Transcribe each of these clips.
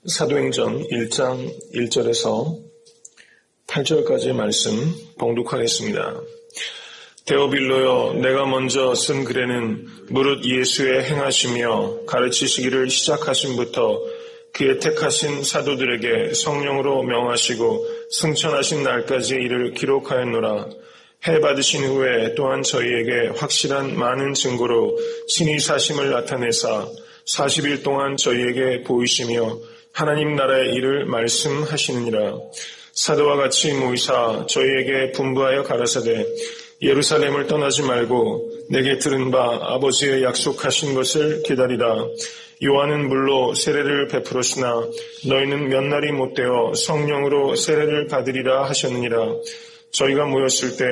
사도행전 1장 1절에서 8절까지의 말씀 봉독하겠습니다. 데오빌로여, 내가 먼저 쓴 글에는 무릇 예수의 행하시며 가르치시기를 시작하심부터 그의 택하신 사도들에게 성령으로 명하시고 승천하신 날까지 이를 기록하였노라. 해 받으신 후에 또한 저희에게 확실한 많은 증거로 친히 사심을 나타내사 40일 동안 저희에게 보이시며 하나님 나라의 일을 말씀하시느니라. 사도와 같이 모이사 저희에게 분부하여 가라사대 예루살렘을 떠나지 말고 내게 들은 바 아버지의 약속하신 것을 기다리라. 요한은 물로 세례를 베풀었으나 너희는 몇 날이 못되어 성령으로 세례를 받으리라 하셨느니라. 저희가 모였을 때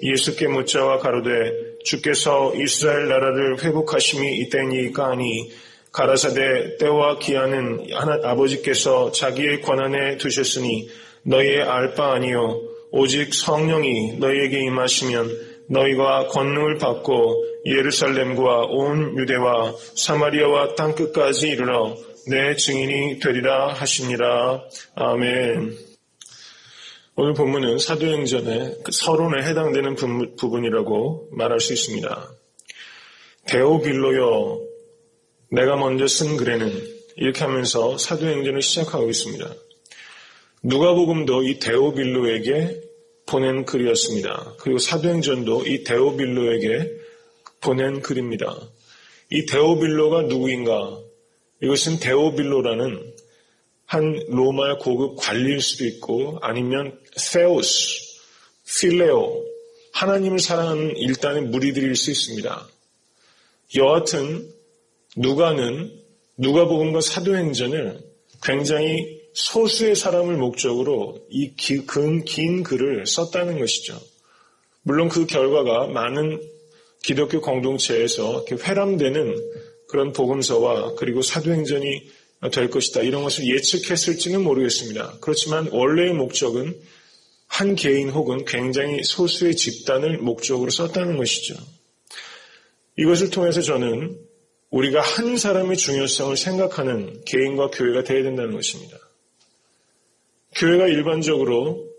예수께 묻자와 가로되 주께서 이스라엘 나라를 회복하심이 이때니까 하니 가라사대 때와 기한은 아버지께서 자기의 권한에 두셨으니 너희의 알 바 아니요 오직 성령이 너희에게 임하시면 너희가 권능을 받고 예루살렘과 온 유대와 사마리아와 땅끝까지 이르러 내 증인이 되리라 하시니라. 아멘. 오늘 본문은 사도행전의 서론에 해당되는 부분이라고 말할 수 있습니다. 데오빌로여, 내가 먼저 쓴 글에는, 이렇게 하면서 사도행전을 시작하고 있습니다. 누가복음도 이 데오빌로에게 보낸 글이었습니다. 그리고 사도행전도 이 데오빌로에게 보낸 글입니다. 이 데오빌로가 누구인가? 이것은 데오빌로라는 한 로마 고급 관리일 수도 있고 아니면 세우스, 필레오, 하나님을 사랑하는 일단의 무리들일 수 있습니다. 여하튼 누가복음과 사도행전을 굉장히 소수의 사람을 목적으로 이 긴 글을 썼다는 것이죠. 물론 그 결과가 많은 기독교 공동체에서 회람되는 그런 복음서와 그리고 사도행전이 될 것이다, 이런 것을 예측했을지는 모르겠습니다. 그렇지만 원래의 목적은 한 개인 혹은 굉장히 소수의 집단을 목적으로 썼다는 것이죠. 이것을 통해서 저는 우리가 한 사람의 중요성을 생각하는 개인과 교회가 되어야 된다는 것입니다. 교회가 일반적으로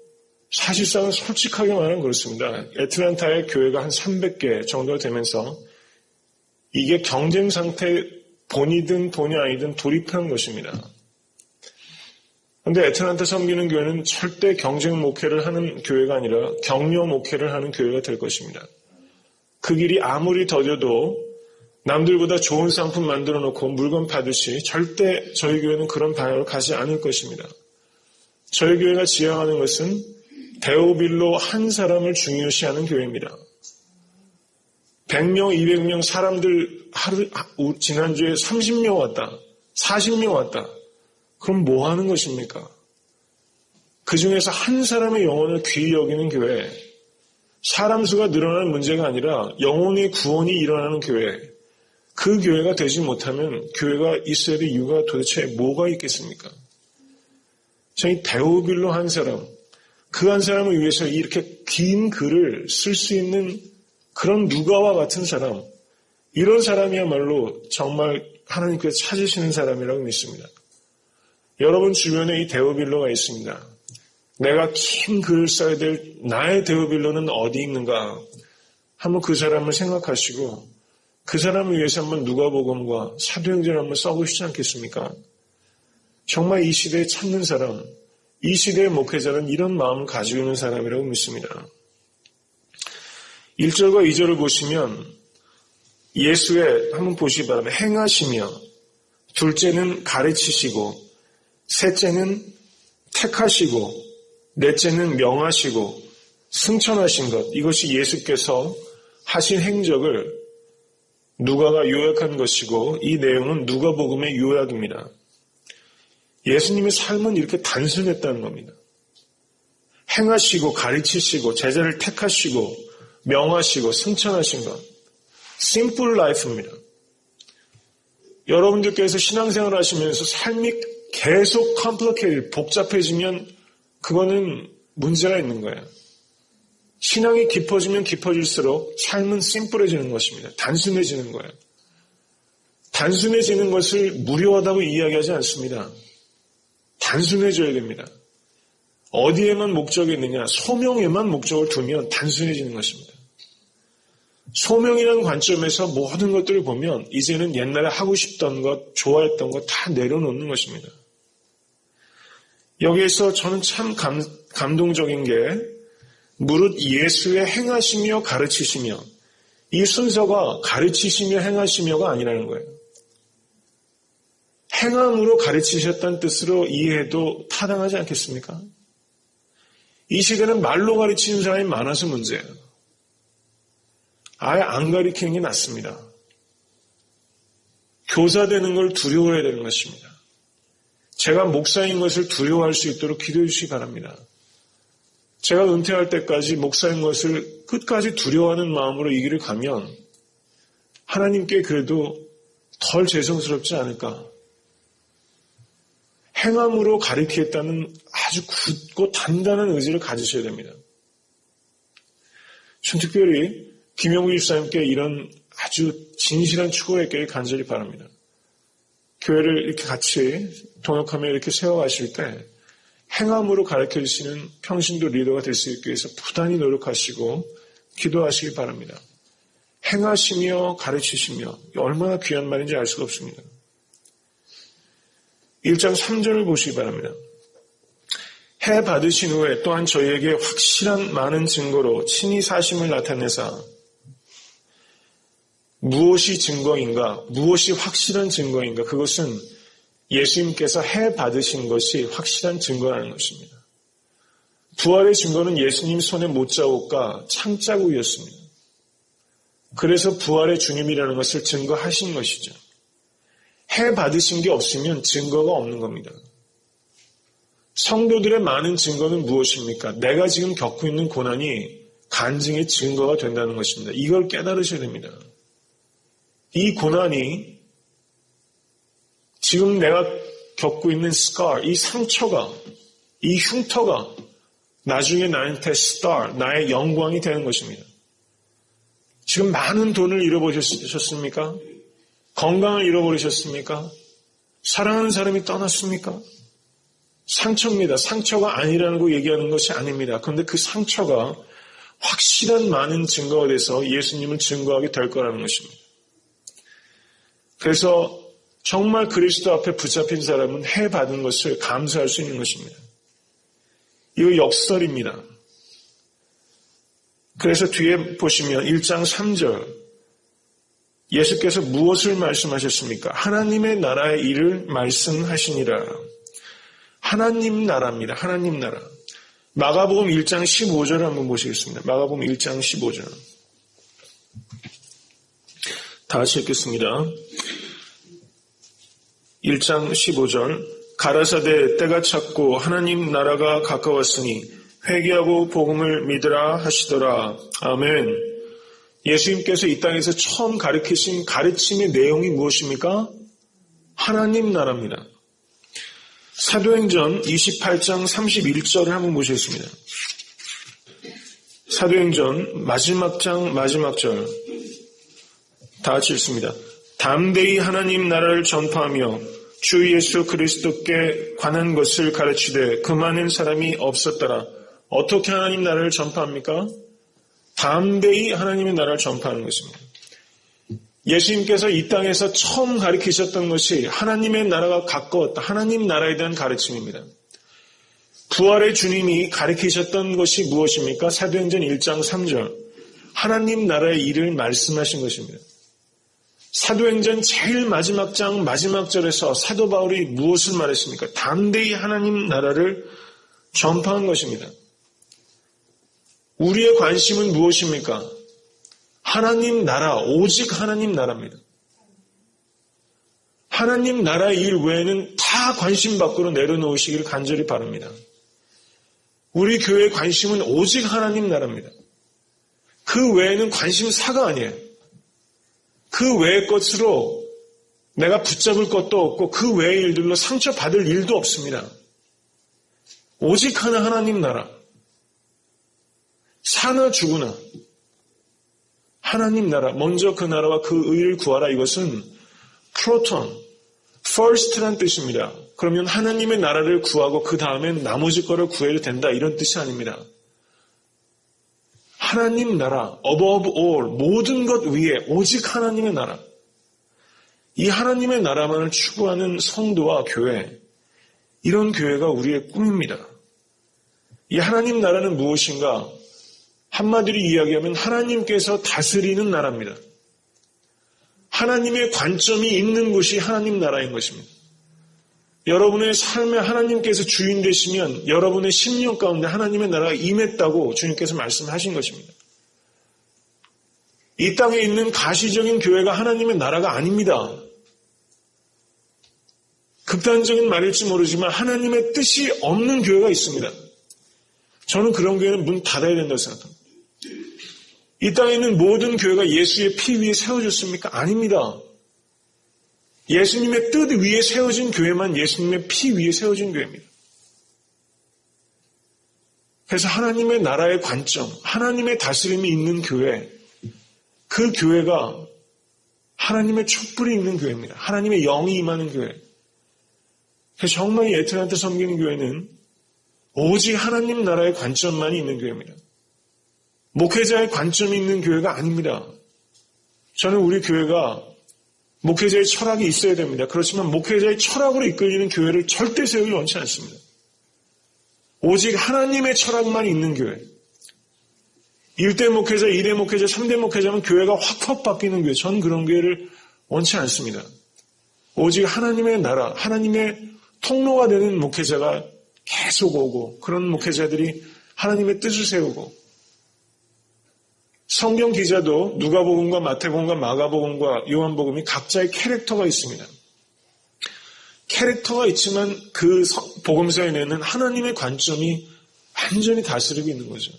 사실상은 솔직하게 말하면 그렇습니다. 애틀랜타의 교회가 한 300개 정도가 되면서 이게 경쟁 상태, 본이든 본이 아니든 돌입한 것입니다. 그런데 애틀랜타 섬기는 교회는 절대 경쟁 목회를 하는 교회가 아니라 격려 목회를 하는 교회가 될 것입니다. 그 길이 아무리 더뎌도 남들보다 좋은 상품 만들어 놓고 물건 파듯이 절대 저희 교회는 그런 방향으로 가지 않을 것입니다. 저희 교회가 지향하는 것은 데오빌로 한 사람을 중요시하는 교회입니다. 100명, 200명 사람들 지난주에 30명 왔다, 40명 왔다. 그럼 뭐 하는 것입니까? 그 중에서 한 사람의 영혼을 귀히 여기는 교회, 사람 수가 늘어나는 문제가 아니라 영혼의 구원이 일어나는 교회, 그 교회가 되지 못하면 교회가 있어야 될 이유가 도대체 뭐가 있겠습니까? 저희 데오빌로 한 사람, 그 한 사람을 위해서 이렇게 긴 글을 쓸 수 있는 그런 누가와 같은 사람, 이런 사람이야말로 정말 하나님께서 찾으시는 사람이라고 믿습니다. 여러분 주변에 이 데오빌로가 있습니다. 내가 긴 글을 써야 될 나의 데오빌로는 어디 있는가? 한번 그 사람을 생각하시고 그 사람을 위해서 한번 누가복음과 사도행전을 한번 써보시지 않겠습니까? 정말 이 시대에 찾는 사람, 이 시대의 목회자는 이런 마음을 가지고 있는 사람이라고 믿습니다. 1절과 2절을 보시면 예수의, 한번 보시기 바랍니다. 행하시며, 둘째는 가르치시고, 셋째는 택하시고, 넷째는 명하시고, 승천하신 것, 이것이 예수께서 하신 행적을 누가가 요약한 것이고 이 내용은 누가복음의 요약입니다. 예수님의 삶은 이렇게 단순했다는 겁니다. 행하시고 가르치시고 제자를 택하시고 명하시고 승천하신 것. 심플 라이프입니다. 여러분들께서 신앙생활을 하시면서 삶이 계속 complicated, 복잡해지면 그거는 문제가 있는 거예요. 신앙이 깊어지면 깊어질수록 삶은 심플해지는 것입니다. 단순해지는 거예요. 단순해지는 것을 무료하다고 이야기하지 않습니다. 단순해져야 됩니다. 어디에만 목적이 있느냐? 소명에만 목적을 두면 단순해지는 것입니다. 소명이라는 관점에서 모든 것들을 보면 이제는 옛날에 하고 싶던 것, 좋아했던 것 다 내려놓는 것입니다. 여기에서 저는 참 감동적인 게 무릇 예수의 행하시며 가르치시며, 이 순서가 가르치시며 행하시며가 아니라는 거예요. 행함으로 가르치셨다는 뜻으로 이해해도 타당하지 않겠습니까? 이 시대는 말로 가르치는 사람이 많아서 문제예요. 아예 안 가르치는 게 낫습니다. 교사 되는 걸 두려워해야 되는 것입니다. 제가 목사인 것을 두려워할 수 있도록 기도해 주시기 바랍니다. 제가 은퇴할 때까지 목사인 것을 끝까지 두려워하는 마음으로 이 길을 가면 하나님께 그래도 덜 죄송스럽지 않을까. 행함으로 가르치겠다는 아주 굳고 단단한 의지를 가지셔야 됩니다. 전 특별히 김영구 집사님께 이런 아주 진실한 추구가 있기를 간절히 바랍니다. 교회를 이렇게 같이 동역하며 이렇게 세워가실 때 행함으로 가르쳐주시는 평신도 리더가 될 수 있기 위해서 부단히 노력하시고 기도하시기 바랍니다. 행하시며 가르치시며 얼마나 귀한 말인지 알 수가 없습니다. 1장 3절을 보시기 바랍니다. 해 받으신 후에 또한 저희에게 확실한 많은 증거로 친히 사심을 나타내사, 무엇이 증거인가? 무엇이 확실한 증거인가? 그것은 예수님께서 해 받으신 것이 확실한 증거라는 것입니다. 부활의 증거는 예수님 손에 못자국과 창자국이었습니다. 그래서 부활의 주님이라는 것을 증거하신 것이죠. 해 받으신 게 없으면 증거가 없는 겁니다. 성도들의 많은 증거는 무엇입니까? 내가 지금 겪고 있는 고난이 간증의 증거가 된다는 것입니다. 이걸 깨달으셔야 됩니다. 이 고난이 지금 내가 겪고 있는 scar, 이 상처가, 이 흉터가 나중에 나한테 star, 나의 영광이 되는 것입니다. 지금 많은 돈을 잃어버리셨습니까? 건강을 잃어버리셨습니까? 사랑하는 사람이 떠났습니까? 상처입니다. 상처가 아니라는 거 얘기하는 것이 아닙니다. 그런데 그 상처가 확실한 많은 증거가 돼서 예수님을 증거하게 될 거라는 것입니다. 그래서 정말 그리스도 앞에 붙잡힌 사람은 해 받은 것을 감사할 수 있는 것입니다. 이거 역설입니다. 그래서 뒤에 보시면 1장 3절 예수께서 무엇을 말씀하셨습니까? 하나님의 나라의 일을 말씀하시니라. 하나님 나라입니다. 하나님 나라. 마가복음 1장 15절을 한번 보시겠습니다. 마가복음 1장 15절. 다 같이 읽겠습니다. 1장 15절. 가라사대 때가 찼고 하나님 나라가 가까웠으니 회개하고 복음을 믿으라 하시더라. 아멘. 예수님께서 이 땅에서 처음 가르치신 가르침의 내용이 무엇입니까? 하나님 나라입니다. 사도행전 28장 31절을 한번 보시겠습니다. 사도행전 마지막 장 마지막 절 다 같이 읽습니다. 담대히 하나님 나라를 전파하며 주 예수 그리스도께 관한 것을 가르치되 그 많은 사람이 없었더라. 어떻게 하나님 나라를 전파합니까? 담대히 하나님의 나라를 전파하는 것입니다. 예수님께서 이 땅에서 처음 가르치셨던 것이 하나님의 나라가 가까웠다. 하나님 나라에 대한 가르침입니다. 부활의 주님이 가르치셨던 것이 무엇입니까? 사도행전 1장 3절. 하나님 나라의 일을 말씀하신 것입니다. 사도행전 제일 마지막 장 마지막 절에서 사도 바울이 무엇을 말했습니까? 담대히 하나님 나라를 전파한 것입니다. 우리의 관심은 무엇입니까? 하나님 나라, 오직 하나님 나라입니다. 하나님 나라의 일 외에는 다 관심 밖으로 내려놓으시기를 간절히 바랍니다. 우리 교회의 관심은 오직 하나님 나라입니다. 그 외에는 관심사가 아니에요. 그 외의 것으로 내가 붙잡을 것도 없고 그 외의 일들로 상처받을 일도 없습니다. 오직 하나님 나라. 사나 죽으나 하나님 나라, 먼저 그 나라와 그 의를 구하라. 이것은 프로톤, first란 뜻입니다. 그러면 하나님의 나라를 구하고 그 다음엔 나머지 거를 구해도 된다 이런 뜻이 아닙니다. 하나님 나라, above all, 모든 것 위에 오직 하나님의 나라. 이 하나님의 나라만을 추구하는 성도와 교회, 이런 교회가 우리의 꿈입니다. 이 하나님 나라는 무엇인가? 한마디로 이야기하면 하나님께서 다스리는 나라입니다. 하나님의 관점이 있는 곳이 하나님 나라인 것입니다. 여러분의 삶에 하나님께서 주인 되시면 여러분의 심령 가운데 하나님의 나라가 임했다고 주님께서 말씀하신 것입니다. 이 땅에 있는 가시적인 교회가 하나님의 나라가 아닙니다. 극단적인 말일지 모르지만 하나님의 뜻이 없는 교회가 있습니다. 저는 그런 교회는 문 닫아야 된다고 생각합니다. 이 땅에 있는 모든 교회가 예수의 피 위에 세워졌습니까? 아닙니다. 예수님의 뜻 위에 세워진 교회만 예수님의 피 위에 세워진 교회입니다. 그래서 하나님의 나라의 관점, 하나님의 다스림이 있는 교회, 그 교회가 하나님의 촛불이 있는 교회입니다. 하나님의 영이 임하는 교회. 그래서 정말 이 애틀랜타 섬기는 교회는 오직 하나님 나라의 관점만이 있는 교회입니다. 목회자의 관점이 있는 교회가 아닙니다. 저는 우리 교회가 목회자의 철학이 있어야 됩니다. 그렇지만 목회자의 철학으로 이끌리는 교회를 절대 세우기 원치 않습니다. 오직 하나님의 철학만 있는 교회. 1대 목회자, 2대 목회자, 3대 목회자면 교회가 확확 바뀌는 교회. 저는 그런 교회를 원치 않습니다. 오직 하나님의 나라, 하나님의 통로가 되는 목회자가 계속 오고 그런 목회자들이 하나님의 뜻을 세우고 성경 기자도 누가복음과 마태복음과 마가복음과 요한복음이 각자의 캐릭터가 있습니다. 캐릭터가 있지만 그 복음서에 내는 하나님의 관점이 완전히 다스리고 있는 거죠.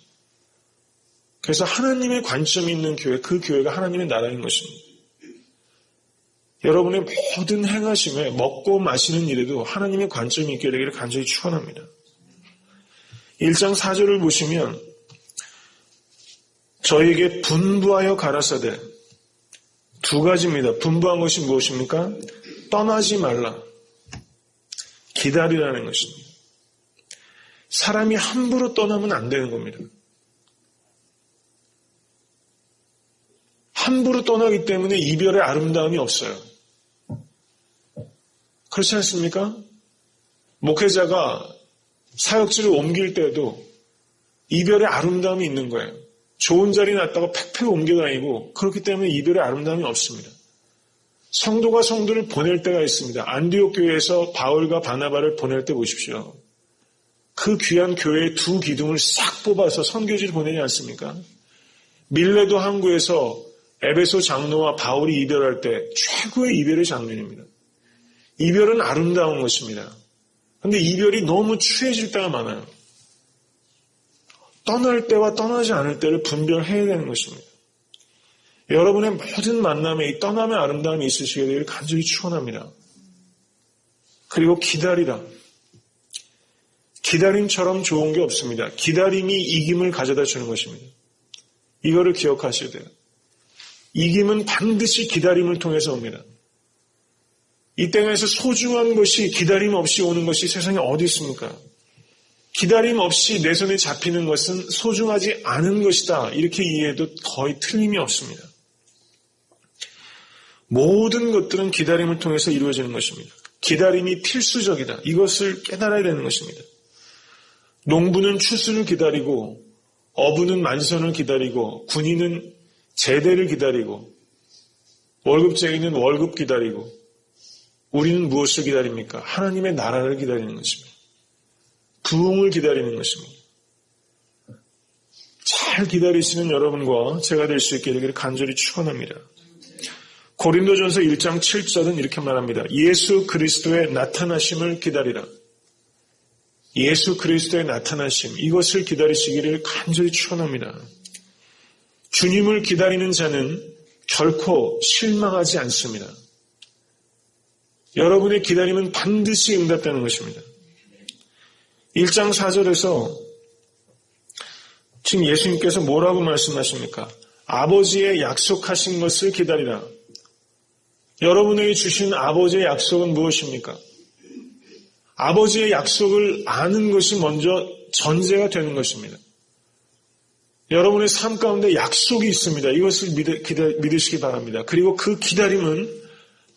그래서 하나님의 관점이 있는 교회, 그 교회가 하나님의 나라인 것입니다. 여러분의 모든 행하심에 먹고 마시는 일에도 하나님의 관점이 있게 되기를 간절히 축원합니다. 1장 4절을 보시면 저에게 분부하여 가라사대 두 가지입니다. 분부한 것이 무엇입니까? 떠나지 말라. 기다리라는 것입니다. 사람이 함부로 떠나면 안 되는 겁니다. 함부로 떠나기 때문에 이별의 아름다움이 없어요. 그렇지 않습니까? 목회자가 사역지를 옮길 때도 이별의 아름다움이 있는 거예요. 좋은 자리 놨다가 팩팩 옮겨다니고 그렇기 때문에 이별의 아름다움이 없습니다. 성도가 성도를 보낼 때가 있습니다. 안디옥 교회에서 바울과 바나바를 보낼 때 보십시오. 그 귀한 교회의 두 기둥을 싹 뽑아서 선교지를 보내지 않습니까? 밀레도 항구에서 에베소 장로와 바울이 이별할 때 최고의 이별의 장면입니다. 이별은 아름다운 것입니다. 그런데 이별이 너무 추해질 때가 많아요. 떠날 때와 떠나지 않을 때를 분별해야 되는 것입니다. 여러분의 모든 만남에 이 떠남의 아름다움이 있으시게 되기를 간절히 축원합니다. 그리고 기다리라. 기다림처럼 좋은 게 없습니다. 기다림이 이김을 가져다 주는 것입니다. 이거를 기억하셔야 돼요. 이김은 반드시 기다림을 통해서 옵니다. 이 땅에서 소중한 것이 기다림 없이 오는 것이 세상에 어디 있습니까? 기다림 없이 내 손에 잡히는 것은 소중하지 않은 것이다. 이렇게 이해해도 거의 틀림이 없습니다. 모든 것들은 기다림을 통해서 이루어지는 것입니다. 기다림이 필수적이다. 이것을 깨달아야 되는 것입니다. 농부는 추수를 기다리고 어부는 만선을 기다리고 군인은 제대를 기다리고 월급쟁이는 월급 기다리고 우리는 무엇을 기다립니까? 하나님의 나라를 기다리는 것입니다. 부흥을 기다리는 것입니다. 잘 기다리시는 여러분과 제가 될 수 있게 되기를 간절히 축원합니다. 고린도전서 1장 7절은 이렇게 말합니다. 예수 그리스도의 나타나심을 기다리라. 예수 그리스도의 나타나심, 이것을 기다리시기를 간절히 축원합니다. 주님을 기다리는 자는 결코 실망하지 않습니다. 여러분의 기다림은 반드시 응답되는 것입니다. 1장 4절에서 지금 예수님께서 뭐라고 말씀하십니까? 아버지의 약속하신 것을 기다리라. 여러분에게 주신 아버지의 약속은 무엇입니까? 아버지의 약속을 아는 것이 먼저 전제가 되는 것입니다. 여러분의 삶 가운데 약속이 있습니다. 이것을 믿으시기 바랍니다. 그리고 그 기다림은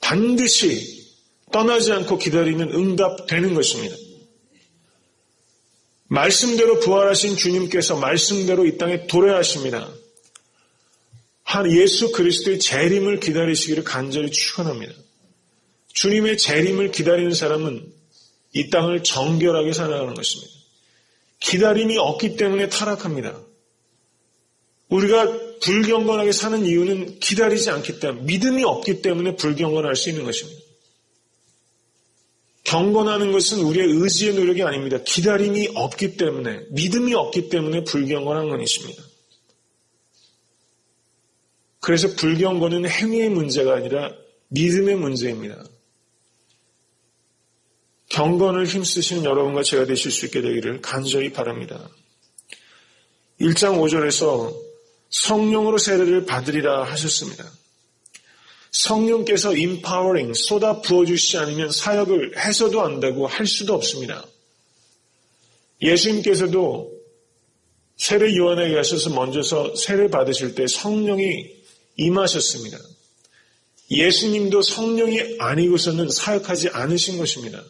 반드시 떠나지 않고 기다리면 응답되는 것입니다. 말씀대로 부활하신 주님께서 말씀대로 이 땅에 도래하십니다. 예수 그리스도의 재림을 기다리시기를 간절히 축원합니다. 주님의 재림을 기다리는 사람은 이 땅을 정결하게 살아가는 것입니다. 기다림이 없기 때문에 타락합니다. 우리가 불경건하게 사는 이유는 기다리지 않기 때문에, 믿음이 없기 때문에 불경건할 수 있는 것입니다. 경건하는 것은 우리의 의지의 노력이 아닙니다. 기다림이 없기 때문에, 믿음이 없기 때문에 불경건한 것입니다. 그래서 불경건은 행위의 문제가 아니라 믿음의 문제입니다. 경건을 힘쓰시는 여러분과 제가 되실 수 있게 되기를 간절히 바랍니다. 1장 5절에서 성령으로 세례를 받으리라 하셨습니다. 성령께서 empowering, 쏟아 부어주시지 않으면 사역을 해서도 안다고 할 수도 없습니다. 예수님께서도 세례 요한에게 가셔서 먼저서 세례 받으실 때 성령이 임하셨습니다. 예수님도 성령이 아니고서는 사역하지 않으신 것입니다.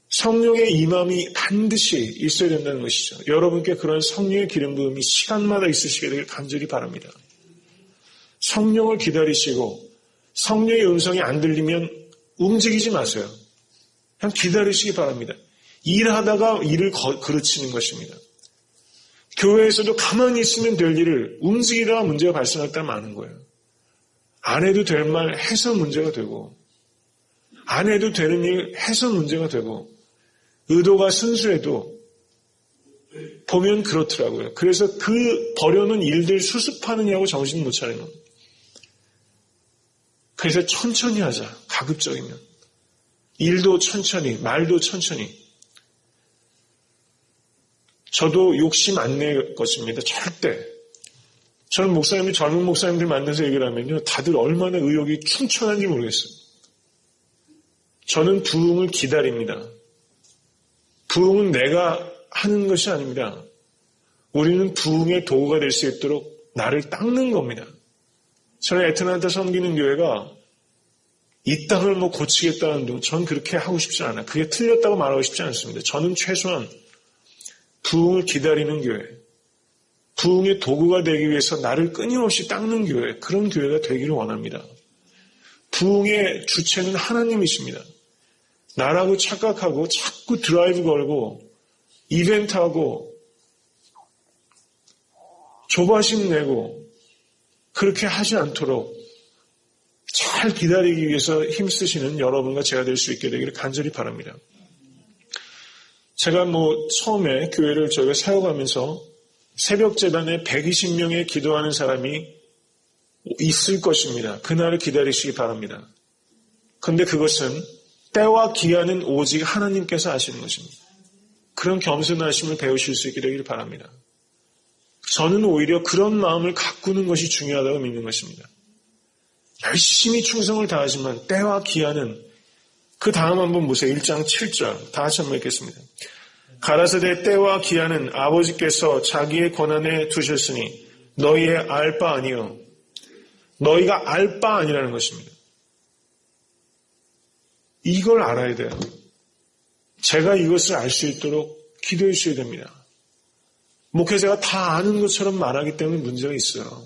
성령의 임함이 반드시 있어야 된다는 것이죠. 여러분께 그런 성령의 기름 부음이 시간마다 있으시게 되길 간절히 바랍니다. 성령을 기다리시고 성령의 음성이 안 들리면 움직이지 마세요. 그냥 기다리시기 바랍니다. 일하다가 일을 그르치는 것입니다. 교회에서도 가만히 있으면 될 일을 움직이다가 문제가 발생할 때가 많은 거예요. 안 해도 될 말 해서 문제가 되고, 안 해도 되는 일 해서 문제가 되고, 의도가 순수해도 보면 그렇더라고요. 그래서 그 버려놓은 일들 수습하느냐고 정신 못 차리는 겁니다. 그래서 천천히 하자. 가급적이면. 일도 천천히, 말도 천천히. 저도 욕심 안 낼 것입니다. 절대. 저는 목사님들, 젊은 목사님들 만나서 얘기를 하면요. 다들 얼마나 의욕이 충천한지 모르겠어요. 저는 부흥을 기다립니다. 부흥은 내가 하는 것이 아닙니다. 우리는 부흥의 도구가 될 수 있도록 나를 닦는 겁니다. 저는 애틀랜타 섬기는 교회가 이 땅을 고치겠다는 둥, 전 그렇게 하고 싶지 않아요. 그게 틀렸다고 말하고 싶지 않습니다. 저는 최소한 부흥을 기다리는 교회, 부흥의 도구가 되기 위해서 나를 끊임없이 닦는 교회, 그런 교회가 되기를 원합니다. 부흥의 주체는 하나님이십니다. 나라고 착각하고 자꾸 드라이브 걸고 이벤트하고 조바심 내고 그렇게 하지 않도록 잘 기다리기 위해서 힘쓰시는 여러분과 제가 될 수 있게 되기를 간절히 바랍니다. 제가 처음에 교회를 저희가 세워가면서 새벽 재단에 120명의 기도하는 사람이 있을 것입니다. 그날을 기다리시기 바랍니다. 그런데 그것은 때와 기한은 오직 하나님께서 아시는 것입니다. 그런 겸손하심을 배우실 수 있게 되기를 바랍니다. 저는 오히려 그런 마음을 가꾸는 것이 중요하다고 믿는 것입니다. 열심히 충성을 다하지만 때와 기한은, 그 다음 한번 보세요. 1장 7절 다 같이 한번 읽겠습니다. 가라사대 때와 기한은 아버지께서 자기의 권한에 두셨으니 너희의 알 바 아니요. 너희가 알 바 아니라는 것입니다. 이걸 알아야 돼요. 제가 이것을 알 수 있도록 기도해 주셔야 됩니다. 목회자가 다 아는 것처럼 말하기 때문에 문제가 있어요.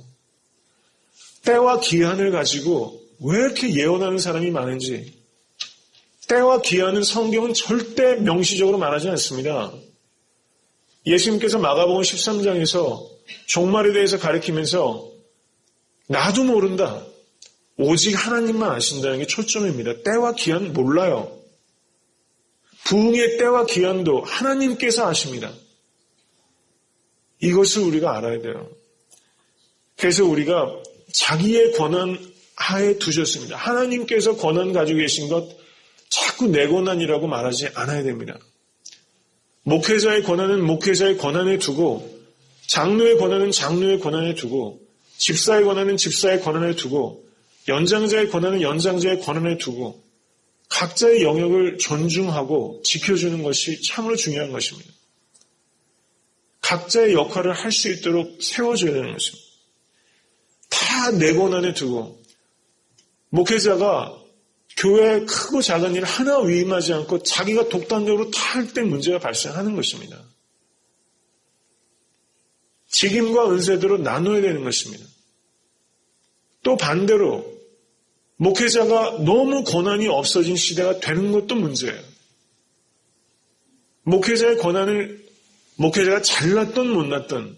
때와 기한을 가지고 왜 이렇게 예언하는 사람이 많은지, 때와 기한은 성경은 절대 명시적으로 말하지 않습니다. 예수님께서 마가복음 13장에서 종말에 대해서 가리키면서 나도 모른다, 오직 하나님만 아신다는 게 초점입니다. 때와 기한 몰라요. 부흥의 때와 기한도 하나님께서 아십니다. 이것을 우리가 알아야 돼요. 그래서 우리가 자기의 권한 하에 두셨습니다. 하나님께서 권한 가지고 계신 것 자꾸 내 권한이라고 말하지 않아야 됩니다. 목회자의 권한은 목회자의 권한에 두고, 장로의 권한은 장로의 권한에 두고, 집사의 권한은 집사의 권한에 두고, 연장자의 권한은 연장자의 권한에 두고 각자의 영역을 존중하고 지켜주는 것이 참으로 중요한 것입니다. 각자의 역할을 할 수 있도록 세워줘야 되는 것입니다. 다 내 권한에 두고 목회자가 교회의 크고 작은 일 하나 위임하지 않고 자기가 독단적으로 다 할 때 문제가 발생하는 것입니다. 직임과 은세대로 나눠야 되는 것입니다. 또 반대로 목회자가 너무 권한이 없어진 시대가 되는 것도 문제예요. 목회자의 권한을 목회자가 잘났든 못났든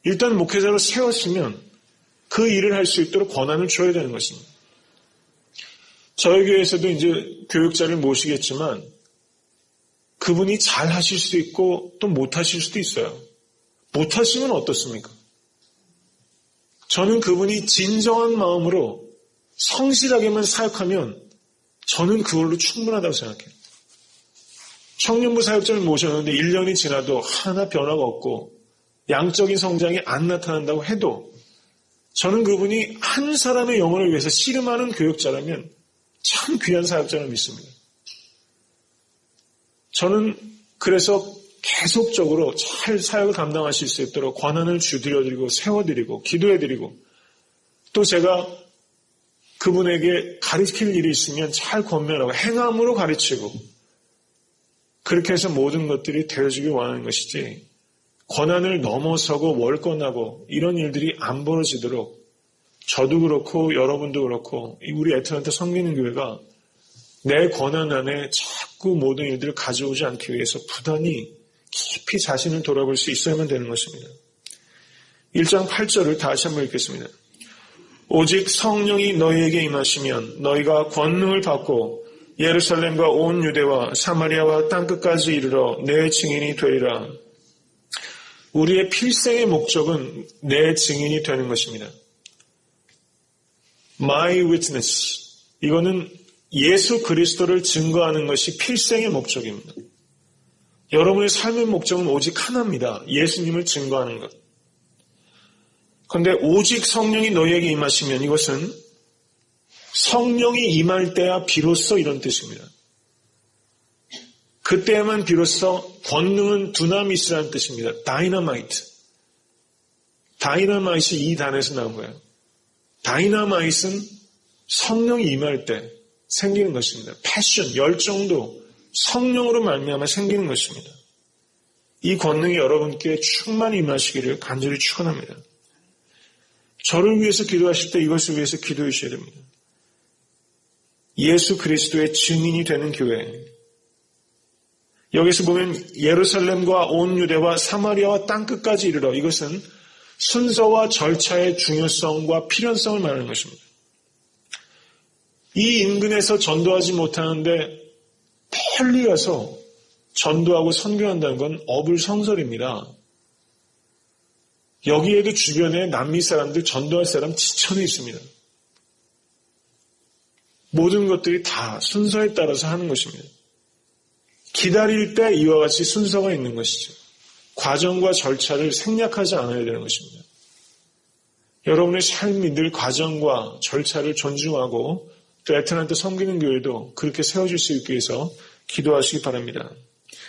일단 목회자로 세웠으면 그 일을 할 수 있도록 권한을 줘야 되는 것입니다. 저희 교회에서도 이제 교육자를 모시겠지만 그분이 잘 하실 수도 있고 또 못하실 수도 있어요. 못하시면 어떻습니까? 저는 그분이 진정한 마음으로 성실하게만 사역하면 저는 그걸로 충분하다고 생각해요. 청년부 사역자를 모셨는데 1년이 지나도 하나 변화가 없고 양적인 성장이 안 나타난다고 해도 저는 그분이 한 사람의 영혼을 위해서 씨름하는 교육자라면 참 귀한 사역자를 믿습니다. 저는 그래서 계속적으로 잘 사역을 감당하실 수 있도록 권한을 주드려드리고 세워드리고 기도해드리고 또 제가 그분에게 가르칠 일이 있으면 잘 권면하고 행함으로 가르치고 그렇게 해서 모든 것들이 되어지길 원하는 것이지 권한을 넘어서고 월권하고 이런 일들이 안 벌어지도록 저도 그렇고 여러분도 그렇고 우리 애틀랜타 섬기는 교회가 내 권한 안에 자꾸 모든 일들을 가져오지 않기 위해서 부단히 깊이 자신을 돌아볼 수 있어야만 되는 것입니다. 1장 8절을 다시 한번 읽겠습니다. 오직 성령이 너희에게 임하시면 너희가 권능을 받고 예루살렘과 온 유대와 사마리아와 땅끝까지 이르러 내 증인이 되리라. 우리의 필생의 목적은 내 증인이 되는 것입니다. My witness. 이거는 예수 그리스도를 증거하는 것이 필생의 목적입니다. 여러분의 삶의 목적은 오직 하나입니다. 예수님을 증거하는 것. 그런데 오직 성령이 너희에게 임하시면 이것은 성령이 임할 때야 비로소 이런 뜻입니다. 그때야만 비로소 권능은 두나미스라는 뜻입니다. 다이너마이트. 다이너마이트이 이 단에서 나온 거예요. 다이너마이트는 성령이 임할 때 생기는 것입니다. 패션, 열정도 성령으로 말미암아 생기는 것입니다. 이 권능이 여러분께 충만히 임하시기를 간절히 축원합니다. 저를 위해서 기도하실 때 이것을 위해서 기도해 주셔야 됩니다. 예수 그리스도의 증인이 되는 교회. 여기서 보면 예루살렘과 온 유대와 사마리아와 땅끝까지 이르러 이것은 순서와 절차의 중요성과 필연성을 말하는 것입니다. 이 인근에서 전도하지 못하는데 멀리 가서 전도하고 선교한다는 건 어불성설입니다. 여기에도 주변에 남미 사람들 전도할 사람 지천에 있습니다. 모든 것들이 다 순서에 따라서 하는 것입니다. 기다릴 때 이와 같이 순서가 있는 것이죠. 과정과 절차를 생략하지 않아야 되는 것입니다. 여러분의 삶이 늘 과정과 절차를 존중하고 또 애틀랜타 섬기는 교회도 그렇게 세워질 수 있기 위해서 기도하시기 바랍니다.